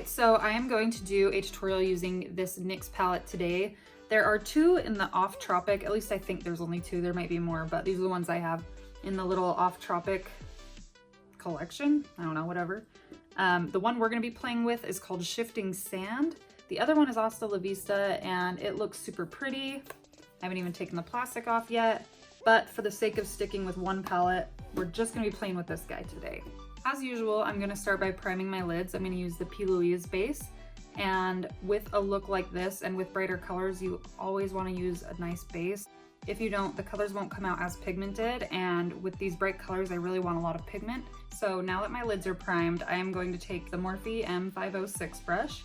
Alright, so I am going to do a tutorial using this NYX palette today. There are two in the Off Tropic, at least I think there's only two, there might be more, but these are the ones I have in the little Off Tropic collection. I don't know, whatever. The one we're going to be playing with is called Shifting Sand. The other one is Hasta La Vista, and it looks super pretty. I haven't even taken the plastic off yet, but for the sake of sticking with one palette, we're just going to be playing with this guy today. As usual, I'm going to start by priming my lids. I'm going to use the P. Louise base, and with a look like this and with brighter colors, you always want to use a nice base. If you don't, the colors won't come out as pigmented, and with these bright colors, I really want a lot of pigment. So now that my lids are primed, I am going to take the Morphe M506 brush,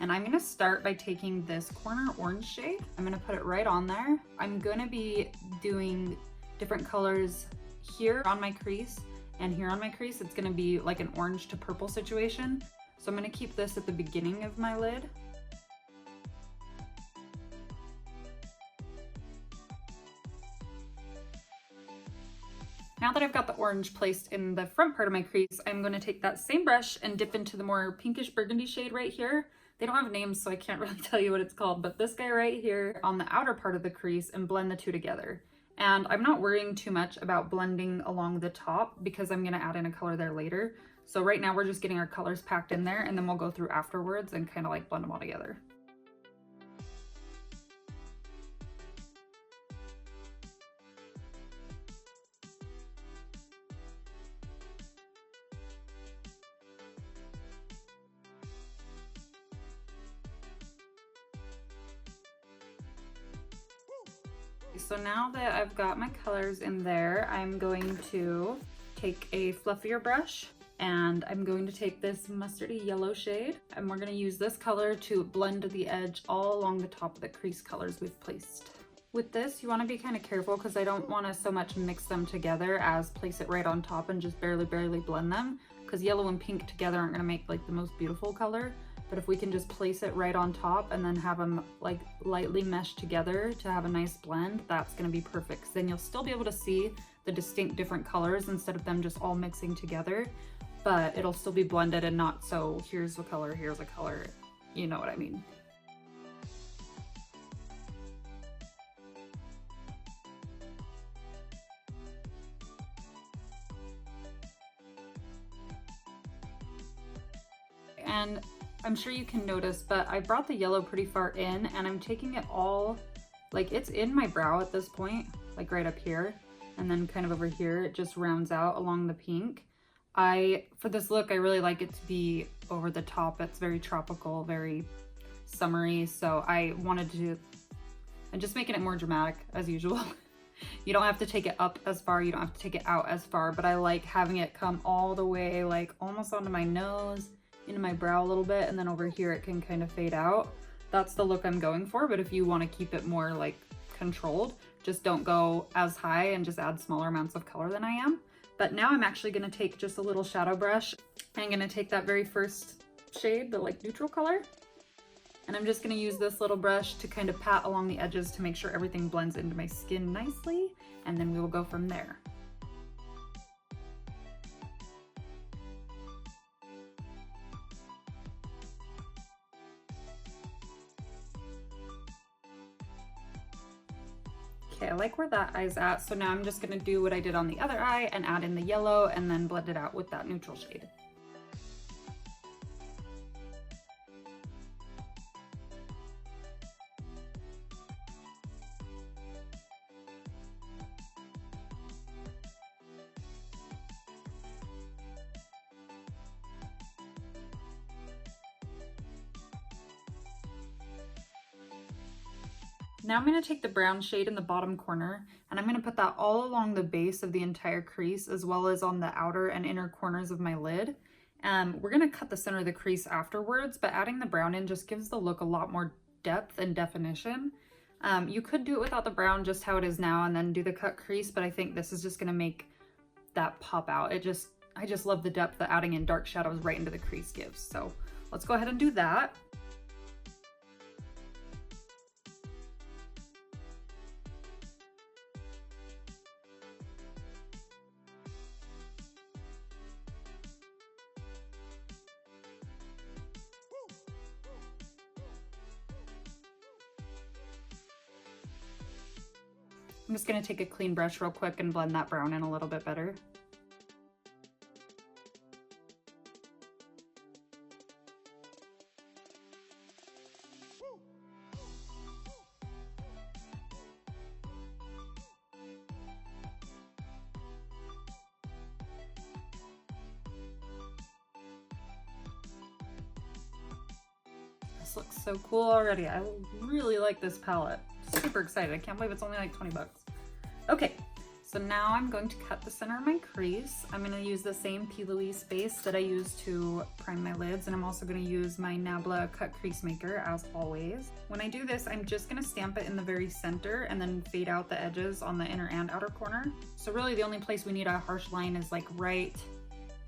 and I'm going to start by taking this corner orange shade. I'm going to put it right on there. I'm going to be doing different colors here on my crease, and here on my crease, it's going to be like an orange to purple situation. So I'm going to keep this at the beginning of my lid. Now that I've got the orange placed in the front part of my crease, I'm going to take that same brush and dip into the more pinkish burgundy shade right here. They don't have names, so I can't really tell you what it's called, but this guy right here on the outer part of the crease, and blend the two together. And I'm not worrying too much about blending along the top because I'm going to add in a color there later. So right now we're just getting our colors packed in there, and then we'll go through afterwards and kind of like blend them all together. So now that I've got my colors in there, I'm going to take a fluffier brush, and I'm going to take this mustardy yellow shade, and we're going to use this color to blend the edge all along the top of the crease colors we've placed. With this, you want to be kind of careful because I don't want to so much mix them together as place it right on top and just barely blend them, because yellow and pink together aren't going to make like the most beautiful color. But if we can just place it right on top and then have them like lightly meshed together to have a nice blend, that's going to be perfect. Then you'll still be able to see the distinct different colors instead of them just all mixing together, but it'll still be blended and not so here's a color, here's a color, you know what I mean. And I'm sure you can notice, but I brought the yellow pretty far in, and I'm taking it all, like it's in my brow at this point, like right up here, and then kind of over here, it just rounds out along the pink. For this look, I really like it to be over the top. It's very tropical, very summery, so I'm just making it more dramatic as usual. You don't have to take it up as far, you don't have to take it out as far, but I like having it come all the way, like almost onto my nose, into my brow a little bit, and then over here it can kind of fade out. That's the look I'm going for, but if you want to keep it more like controlled, just don't go as high and just add smaller amounts of color than I am. But now I'm actually going to take just a little shadow brush, and I'm going to take that very first shade, the like neutral color, and I'm just going to use this little brush to kind of pat along the edges to make sure everything blends into my skin nicely, and then we will go from there. Okay, I like where that eye's at, so now I'm just going to do what I did on the other eye and add in the yellow and then blend it out with that neutral shade. Now I'm going to take the brown shade in the bottom corner, and I'm going to put that all along the base of the entire crease as well as on the outer and inner corners of my lid. We're going to cut the center of the crease afterwards, but adding the brown in just gives the look a lot more depth and definition. You could do it without the brown just how it is now and then do the cut crease, but I think this is just going to make that pop out. I just love the depth that adding in dark shadows right into the crease gives. So let's go ahead and do that. I'm just gonna take a clean brush real quick and blend that brown in a little bit better. This looks so cool already. I really like this palette. Super excited. I can't believe it's only like 20 bucks. Okay, so now I'm going to cut the center of my crease. I'm going to use the same P. Louise base that I use to prime my lids, and I'm also going to use my Nabla cut crease maker as always. When I do this, I'm just going to stamp it in the very center and then fade out the edges on the inner and outer corner. So really the only place we need a harsh line is like right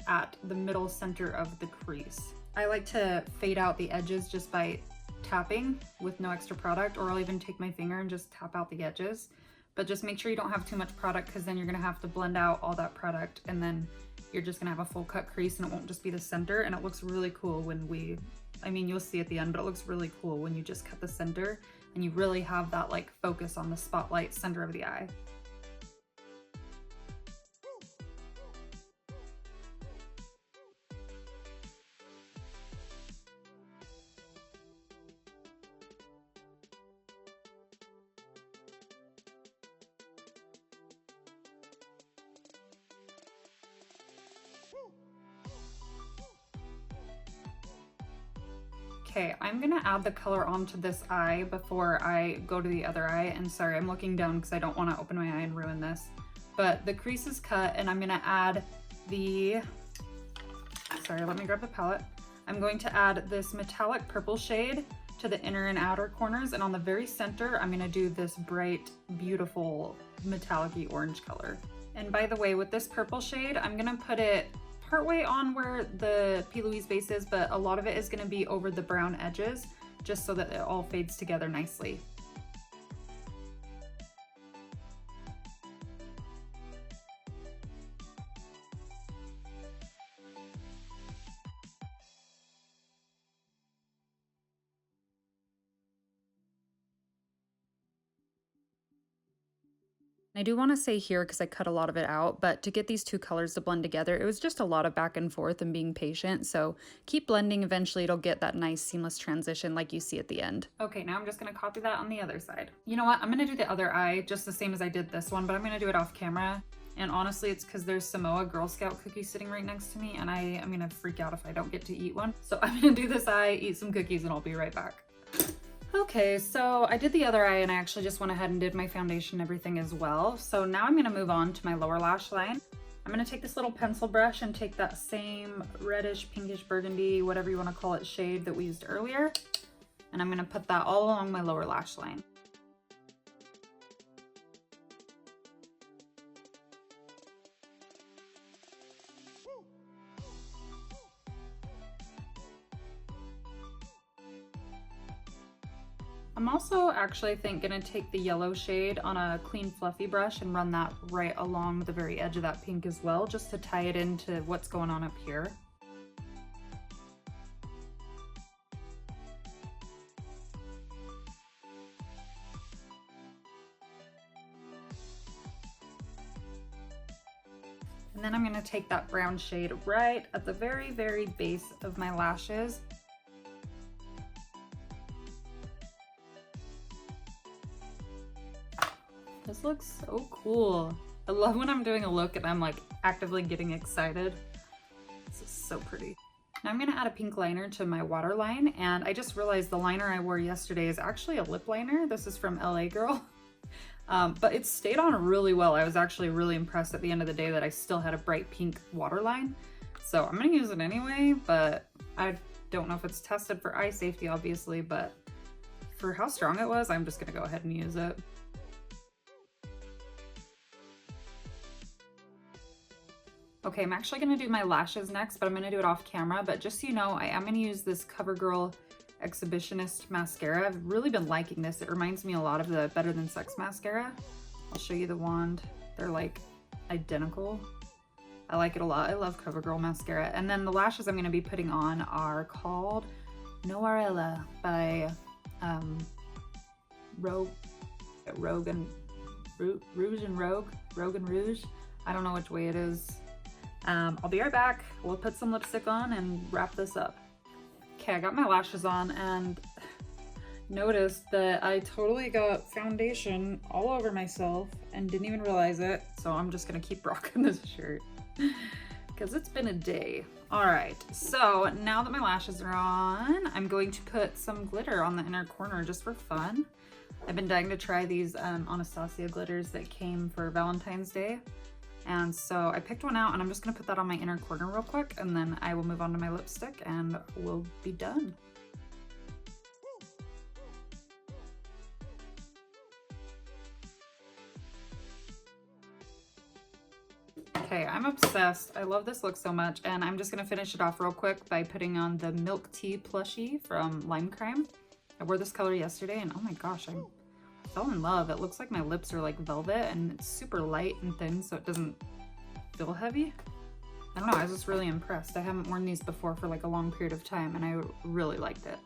at the middle center of the crease. I like to fade out the edges just by tapping with no extra product, or I'll even take my finger and just tap out the edges. But just make sure you don't have too much product, because then you're gonna have to blend out all that product, and then you're just gonna have a full cut crease and it won't just be the center. And it looks really cool when I mean, you'll see at the end, but it looks really cool when you just cut the center and you really have that like focus on the spotlight center of the eye. Okay, I'm gonna add the color onto this eye before I go to the other eye. And sorry, I'm looking down because I don't want to open my eye and ruin this. But the crease is cut, and I'm gonna add sorry, let me grab the palette. I'm going to add this metallic purple shade to the inner and outer corners, and on the very center, I'm gonna do this bright, beautiful, metallic-y orange color. And by the way, with this purple shade, I'm gonna put it partway on where the P. Louise base is, but a lot of it is going to be over the brown edges, just so that it all fades together nicely. I do want to say here, because I cut a lot of it out, but to get these two colors to blend together, it was just a lot of back and forth and being patient. So keep blending. Eventually it'll get that nice seamless transition like you see at the end. Okay, now I'm just going to copy that on the other side. You know what? I'm going to do the other eye just the same as I did this one, but I'm going to do it off camera. And honestly, it's because there's Samoa Girl Scout cookies sitting right next to me, and I'm going to freak out if I don't get to eat one. So I'm going to do this eye, eat some cookies, and I'll be right back. Okay, so I did the other eye, and I actually just went ahead and did my foundation and everything as well. So now I'm gonna move on to my lower lash line. I'm gonna take this little pencil brush and take that same reddish, pinkish, burgundy, whatever you wanna call it, shade that we used earlier. And I'm gonna put that all along my lower lash line. I'm also actually, I think, gonna take the yellow shade on a clean fluffy brush and run that right along the very edge of that pink as well, just to tie it into what's going on up here. And then I'm gonna take that brown shade right at the very, very base of my lashes. This looks so cool. I love when I'm doing a look and I'm like actively getting excited. This is so pretty. Now I'm gonna add a pink liner to my waterline, and I just realized the liner I wore yesterday is actually a lip liner. This is from LA Girl. But it stayed on really well. I was actually really impressed at the end of the day that I still had a bright pink waterline. So I'm gonna use it anyway, but I don't know if it's tested for eye safety, obviously, but for how strong it was, I'm just gonna go ahead and use it. Okay, I'm actually gonna do my lashes next, but I'm gonna do it off camera. But just so you know, I am gonna use this CoverGirl Exhibitionist mascara. I've really been liking this. It reminds me a lot of the Better Than Sex mascara. I'll show you the wand. They're like identical. I like it a lot. I love CoverGirl mascara. And then the lashes I'm gonna be putting on are called Noirella by Rogue and Rouge and Rogue and Rouge. I don't know which way it is. I'll be right back. We'll put some lipstick on and wrap this up. Okay, I got my lashes on and noticed that I totally got foundation all over myself and didn't even realize it. So I'm just gonna keep rocking this shirt because it's been a day. All right, so now that my lashes are on, I'm going to put some glitter on the inner corner just for fun. I've been dying to try these Anastasia glitters that came for Valentine's Day. And so I picked one out and I'm just gonna put that on my inner corner real quick and then I will move on to my lipstick and we'll be done. Okay, I'm obsessed. I love this look so much and I'm just gonna finish it off real quick by putting on the Milk Tea plushie from Lime Crime. I wore this color yesterday and oh my gosh, I fell in love. It looks like my lips are like velvet and it's super light and thin so it doesn't feel heavy. I don't know, I was just really impressed. I haven't worn these before for like a long period of time and I really liked it.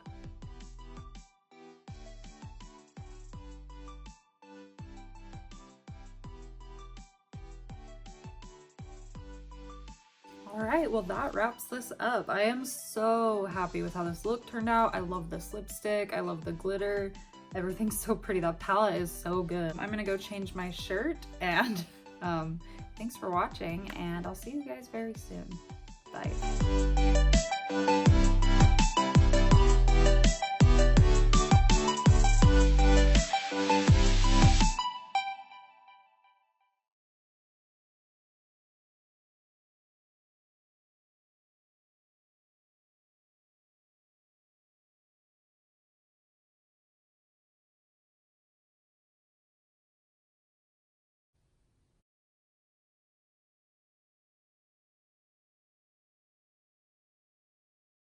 All right, well that wraps this up. I am so happy with how this look turned out. I love this lipstick, I love the glitter. Everything's so pretty. That palette is so good. I'm gonna go change my shirt and thanks for watching and I'll see you guys very soon. Bye.